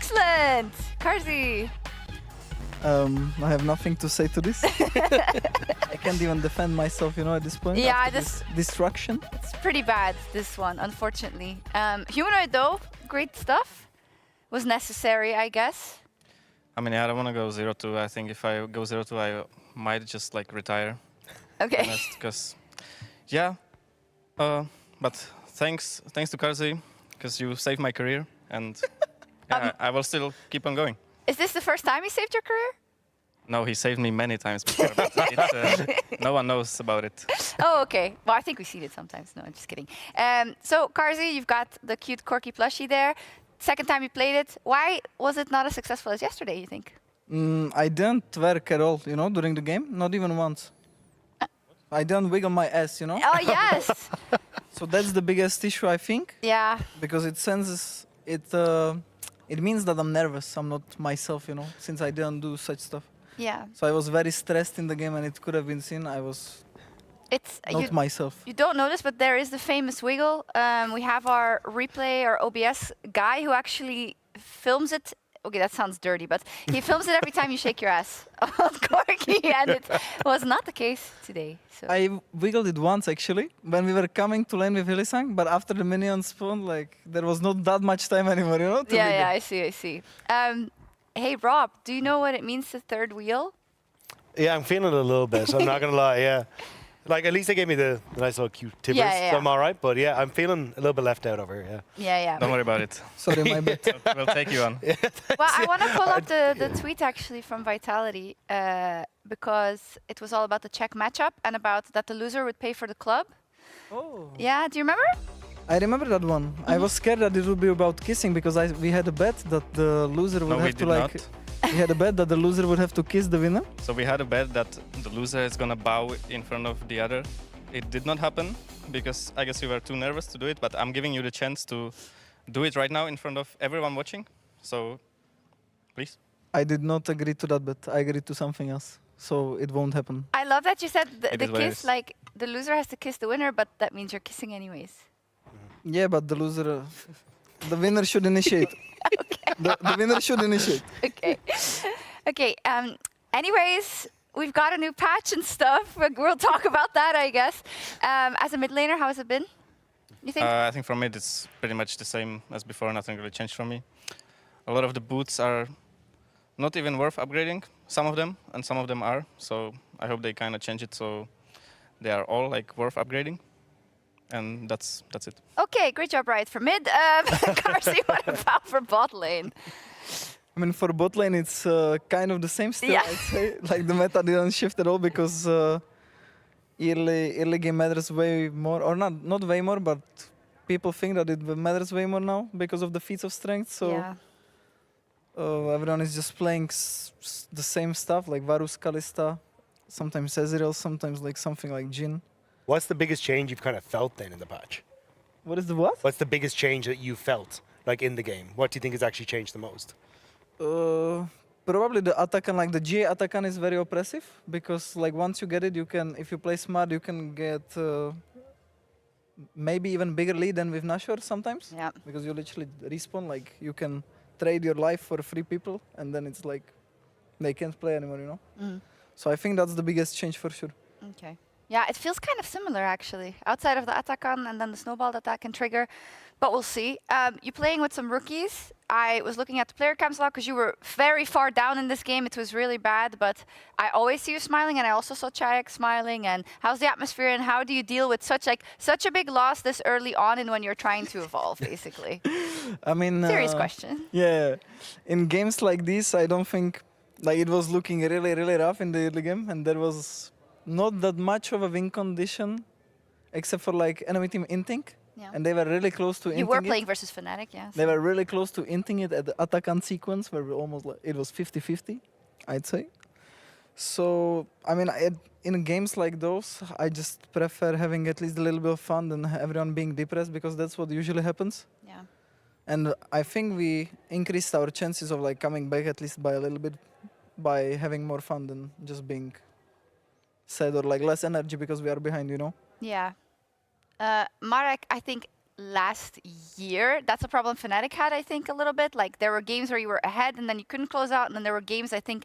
Excellent! Carzzy. I have nothing to say to this. I can't even defend myself, you know, at this point. Yeah, after this destruction. It's pretty bad, this one, unfortunately. Humanoid, though, great stuff. Was necessary, I guess. I mean, yeah, I don't want to go 0-2. I think if I go 0-2, I might just like retire. Okay. Because, yeah. But thanks to Carzzy, because you saved my career, and yeah, I will still keep on going. Is this the first time he saved your career? No, he saved me many times before, but no one knows about it. Oh, okay. Well, I think we've seen it sometimes. No, I'm just kidding. So, Carzzy, you've got the cute corky plushie there. Second time you played it. Why was it not as successful as yesterday, you think? I didn't work at all, you know, during the game. Not even once. I didn't wiggle my ass, you know. Oh, yes. So that's the biggest issue, I think. Yeah. Because it senses it. It means that I'm nervous. I'm not myself, you know, since I didn't do such stuff. Yeah. So I was very stressed in the game, and it could have been seen. I was It's not myself. You don't notice, but there is the famous wiggle. We have our replay, our OBS guy who actually films it. Okay, that sounds dirty, but he films it every time you shake your ass on corky, and it was not the case today. So. I wiggled it once actually when we were coming to lane with Hylissang, but after the minion spawn, like there was not that much time anymore, you know. Yeah, I see. Hey, Rob, do you know what it means to third wheel? Yeah, I'm feeling it a little bit. I'm not gonna lie. Yeah, like at least they gave me the nice little cute tippers. Yeah. So I'm all right. But yeah, I'm feeling a little bit left out over here. Yeah. Yeah. Don't worry about it. Sorry, my bad. We'll take you on. Well, I want to pull up the tweet actually from Vitality because it was all about the Czech matchup and about that the loser would pay for the club. Oh. Yeah, do you remember? I remember that one. I was scared that it would be about kissing because we had a bet that the loser would No, we have to did like. not. We had a bet that the loser would have to kiss the winner. So we had a bet that the loser is gonna bow in front of the other. It did not happen because I guess you were too nervous to do it, but I'm giving you the chance to do it right now in front of everyone watching. So, please. I did not agree to that bet. I agreed to something else. So it won't happen. I love that you said the is what it kiss, is. like the loser has to kiss the winner, but that means you're kissing anyways. Yeah, but the loser, the winner should initiate. the winner should initiate. Okay. Anyways, we've got a new patch and stuff. We'll talk about that, I guess. As a mid laner, how has it been? You think? I think for me it's pretty much the same as before. Nothing really changed for me. A lot of the boots are not even worth upgrading. Some of them, and some of them are. So I hope they kind of change it so they are all like worth upgrading. And that's it. Okay, great job, Riot, for mid. Carzzy, what about for bot lane? I mean, for bot lane, it's kind of the same still, Yeah. I'd say. Like, the meta didn't shift at all because early game matters way more. Or not way more, but people think that it matters way more now because of the feats of strength. So Yeah. everyone is just playing the same stuff, like Varus, Kalista, sometimes Ezreal, sometimes like something like Jhin. What's the biggest change you've kind of felt then in the patch? What is the what? What's the biggest change that you felt like in the game? What do you think has actually changed the most? Probably the Atakan, like the GA Atakan is very oppressive because like once you get it, you can, if you play smart, you can get maybe even bigger lead than with Nashor sometimes. Yeah. Because you literally respawn, like you can trade your life for 3 people and then it's like they can't play anymore, you know? Mm. So I think that's the biggest change for sure. Okay. Yeah, it feels kind of similar actually. Outside of the Atakan and then the snowball that can trigger. But we'll see. You're playing with some rookies. I was looking at the player cams a lot because you were very far down in this game. It was really bad, but I always see you smiling, and I also saw Chayek smiling. And how's the atmosphere, and how do you deal with such a big loss this early on and when you're trying to evolve, basically? I mean... Serious question. Yeah. In games like this, I don't think... Like, it was looking really, really rough in the early game, and there was not that much of a win condition, except for, like, enemy team inting. Yeah. And they were really close to inting You were it. playing versus Fnatic, yes. They were really close to inting it at the Atakan sequence, where we almost like, it was 50-50, I'd say. So, I mean, in games like those, I just prefer having at least a little bit of fun than everyone being depressed, because that's what usually happens. Yeah. And I think we increased our chances of like coming back at least by a little bit by having more fun than just being sad or like less energy because we are behind, you know? Yeah. Marek, I think last year. That's a problem Fnatic had, I think, a little bit. Like there were games where you were ahead and then you couldn't close out, and then there were games, I think,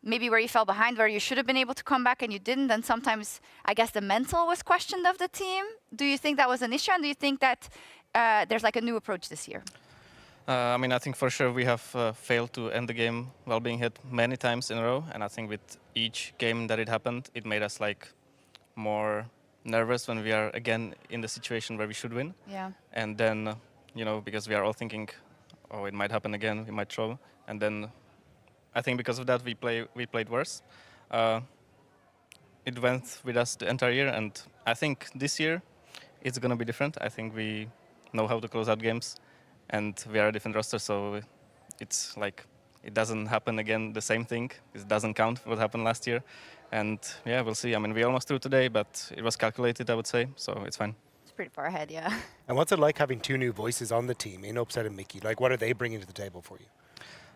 maybe where you fell behind, where you should have been able to come back and you didn't. And sometimes, I guess, the mental was questioned of the team. Do you think that was an issue, and do you think that there's like a new approach this year? I mean, I think for sure we have failed to end the game while being hit many times in a row, and I think with each game that it happened, it made us like more nervous when we are again in the situation where we should win. Yeah. And then, you know, because we are all thinking, oh, it might happen again, we might throw, and then I think because of that we played worse. It went with us the entire year, and I think this year it's gonna be different. I think we know how to close out games, and we are a different roster, so it's like it doesn't happen again, the same thing. It doesn't count what happened last year. And yeah, we'll see. I mean, we almost threw today, but it was calculated, I would say, so it's fine. It's pretty far ahead, yeah. And what's it like having two new voices on the team, in Upset and Mickey? Like, what are they bringing to the table for you?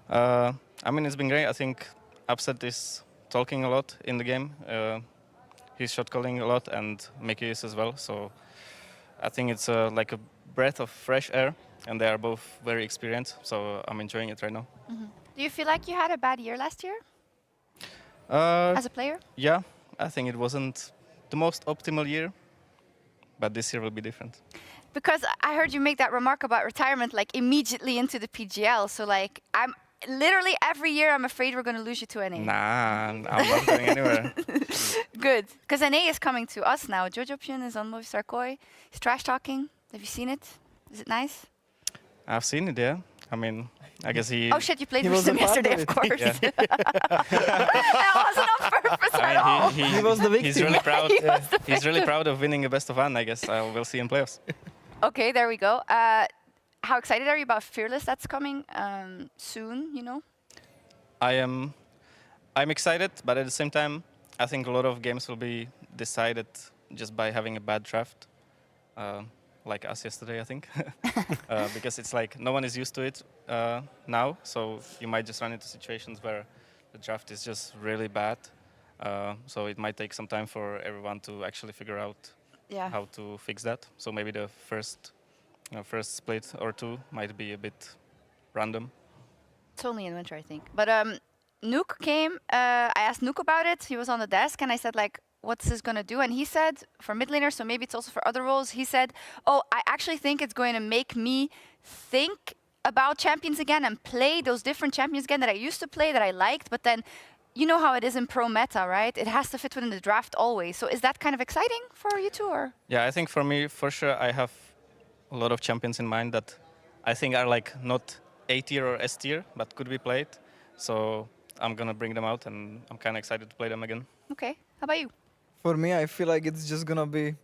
I mean, it's been great. I think Upset is talking a lot in the game. He's shot calling a lot, and Mickey is as well. So I think it's like a breath of fresh air, and they are both very experienced. So I'm enjoying it right now. Do you feel like you had a bad year last year as a player? Yeah, I think it wasn't the most optimal year, but this year will be different. Because I heard you make that remark about retirement, like immediately into the PGL. So like, I'm literally every year I'm afraid we're going to lose you to NA. Nah, I'm not going anywhere. Good, because NA is coming to us now. Jojoption is on Movistar Koi. He's trash talking. Have you seen it? Is it nice? I've seen it, yeah. I mean, I guess he... Oh shit, you played He with was a him part yesterday, of of it. course. Yeah. That wasn't on purpose at all. I mean, He was the He's victim. really proud. He was the He's really proud of winning a best of one. I guess we'll see in playoffs. Okay, there we go. How excited are you about Fearless that's coming soon, you know? I'm excited, but at the same time, I think a lot of games will be decided just by having a bad draft, like us yesterday, I think. Because it's like no one is used to it now, so you might just run into situations where the draft is just really bad. So it might take some time for everyone to actually figure out Yeah. how to fix that. So maybe the first split or two might be a bit random. It's only in winter, I think. But Nuke came. I asked Nuke about it. He was on the desk, and I said, like, what's this going to do? And he said, for mid laner, so maybe it's also for other roles, he said, oh, I actually think it's going to make me think about champions again and play those different champions again that I used to play, that I liked. But then, you know how it is in pro meta, right? It has to fit within the draft always. So is that kind of exciting for you two, or? Yeah, I think for me, for sure, I have a lot of champions in mind that I think are like not A tier or S tier, but could be played. So I'm gonna bring them out, and I'm kind of excited to play them again. Okay. How about you? For me, I feel like it's just gonna be.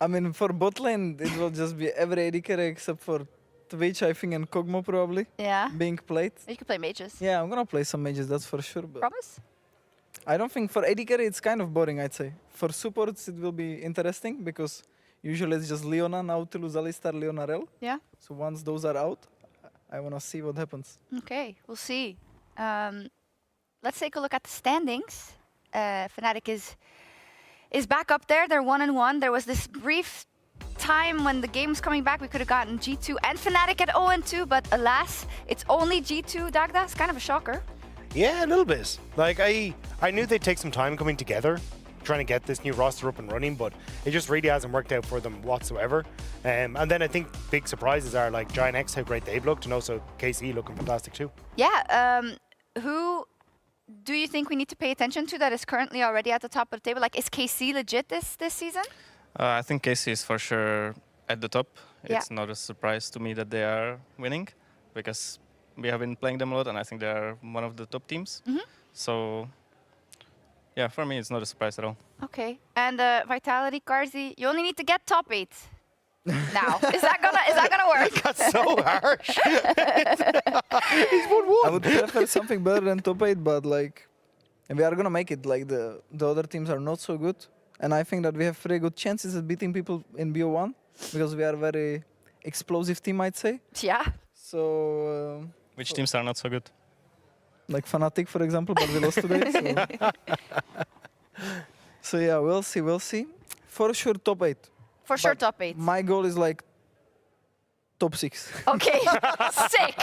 I mean, for bot lane, it will just be every AD carry except for Twitch, I think, and Kog'Maw probably Yeah. being played. You can play mages. Yeah, I'm gonna play some mages, that's for sure. But Promise? I don't think for AD carry it's kind of boring, I'd say. For supports, it will be interesting because usually it's just Leona, Nautilus, Alistar, Leona, Rel. Yeah. So once those are out, I wanna see what happens. Okay, we'll see. Let's take a look at the standings. Fnatic is back up there. They're 1-1. There was this brief time when the game was coming back. We could have gotten G2 and Fnatic at 0-2, but alas, it's only G2. Dagda, it's kind of a shocker. Yeah, a little bit. Like, I knew they'd take some time coming together, trying to get this new roster up and running, but it just really hasn't worked out for them whatsoever. And then I think big surprises are like Giant X, how great they've looked, and also KC looking fantastic too. Yeah, who do you think we need to pay attention to that is currently already at the top of the table? Like, is KC legit this season? I think KC is for sure at the top. Yeah. It's not a surprise to me that they are winning, because we have been playing them a lot, and I think they are one of the top teams. So, yeah, for me, it's not a surprise at all. Okay, and Vitality, Carzzy, you only need to get top 8 now. Is that gonna work? That's so harsh. He's 1-1. I would prefer something better than top 8, but like, we are gonna make it. Like the other teams are not so good, and I think that we have very good chances at beating people in BO1 because we are a very explosive team, I'd say. Yeah. So, Which teams are not so good? like Fnatic, for example, but we lost today. So yeah, we'll see. For sure, top 8. For sure, But top 8. My goal is like top 6. Okay, sick.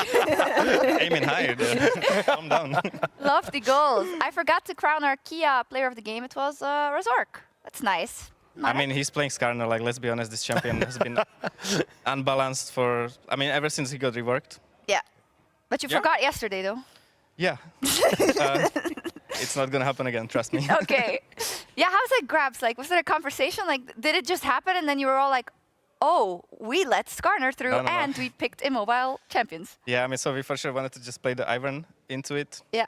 Aiming higher. Calm down. Lofty goals. I forgot to crown our Kia player of the game. It was Razork. That's nice. I mean, he's playing Skarner. Like, let's be honest, this champion has been unbalanced for. I mean, ever since he got reworked. Yeah. But you Yeah. forgot yesterday, though. Yeah. It's not gonna happen again. Trust me. Okay. Yeah, how's it, Grabs? Like, was it a conversation? Like, did it just happen and then you were all like, oh, we let Skarner through No, no, no. and we picked Immobile champions? Yeah, I mean, so we for sure wanted to just play the Ivern into it. Yeah,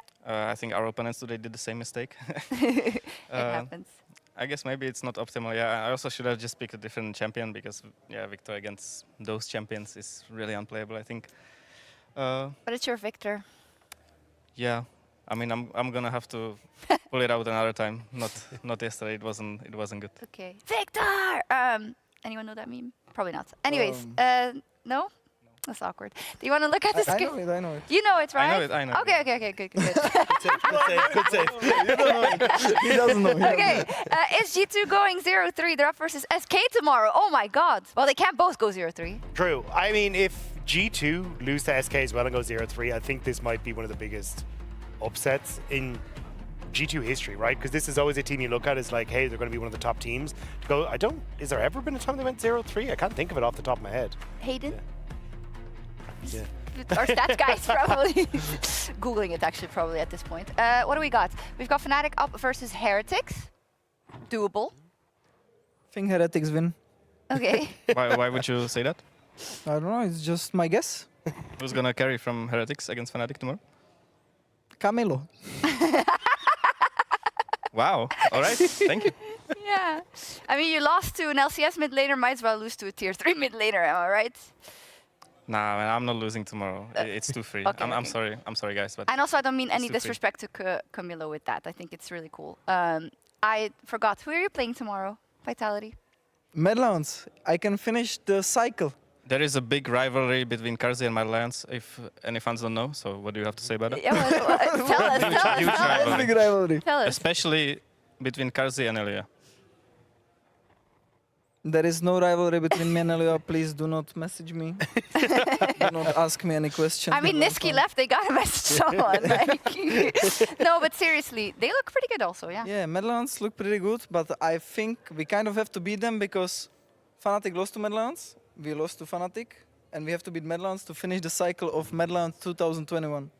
I think our opponents today did the same mistake. it happens. I guess maybe it's not optimal. Yeah, I also should have just picked a different champion because, yeah, Victor against those champions is really unplayable, I think. But it's your Victor. Yeah, I mean, I'm gonna have to pull it out another time. Not yesterday. It wasn't good. Okay. Victor! Anyone know that meme? Probably not. Anyways, no? That's awkward. Do you want to look at the I screen? know it, I know it. You know it, right? I know it. Okay, good. Good save. You don't know it. He doesn't know. Okay, is G2 going 0-3? They're up versus SK tomorrow. Oh my god. Well, they can't both go 0-3. True. I mean, if G2 lose to SK as well and go 0-3, I think this might be one of the biggest upsets in G2 history, right? Because this is always a team you look at as like, hey, they're going to be one of the top teams. To go, is there ever been a time they went 0-3? I can't think of it off the top of my head. Hayden? Yeah. Our stats guys probably. Googling it actually probably at this point. What do we got? We've got Fnatic up versus Heretics. Doable. I think Heretics win. Okay. Why would you say that? I don't know, it's just my guess. Who's gonna carry from Heretics against Fnatic tomorrow? Camilo. Wow. All right. Thank you. Yeah. I mean, you lost to an LCS mid laner, might as well lose to a tier 3 mid laner, am I right? Nah, man, I'm not losing tomorrow. It's too free. Okay, I'm okay. sorry. I'm sorry, guys, but And also, I don't mean any too free. disrespect to Camilo with that. I think it's really cool. I forgot. Who are you playing tomorrow? Vitality. Medlands, I can finish the cycle. there is a big rivalry between Carzzy and Madlands, if any fans don't know. So what do you have to say about it? Yeah, well, Huge rivalry. Big rivalry. Tell us. Especially between Carzzy and Elia. There is no rivalry between me and Elia. Please do not message me. Do not ask me any questions. I mean, Niski left. They gotta message someone. Like. No, but seriously, they look pretty good also. Yeah. Yeah, Medlands look pretty good, but I think we kind of have to beat them because Fnatic lost to Medlands, we lost to Fnatic, and we have to beat Medlands to finish the cycle of Medlands 2021.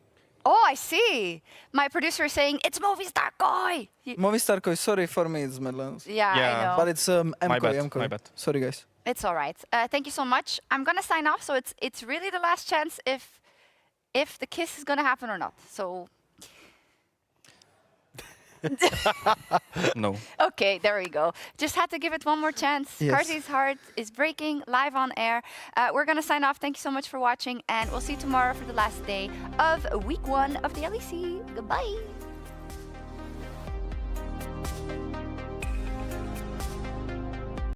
Oh, I see. My producer is saying it's Movistar Koi. Movistar Koi, sorry for me, it's Medlands. Yeah, Yeah. I know. But it's My bad, MKOI. my bad. Sorry, guys. It's all right. Thank you so much. I'm gonna sign off. So it's really the last chance if the kiss is gonna happen or not. So No. okay, there we go. Just had to give it one more chance. Yes. Carzzy's heart is breaking live on air. We're gonna sign off. Thank you so much for watching, and we'll see you tomorrow for the last day of week 1 of the LEC. Goodbye.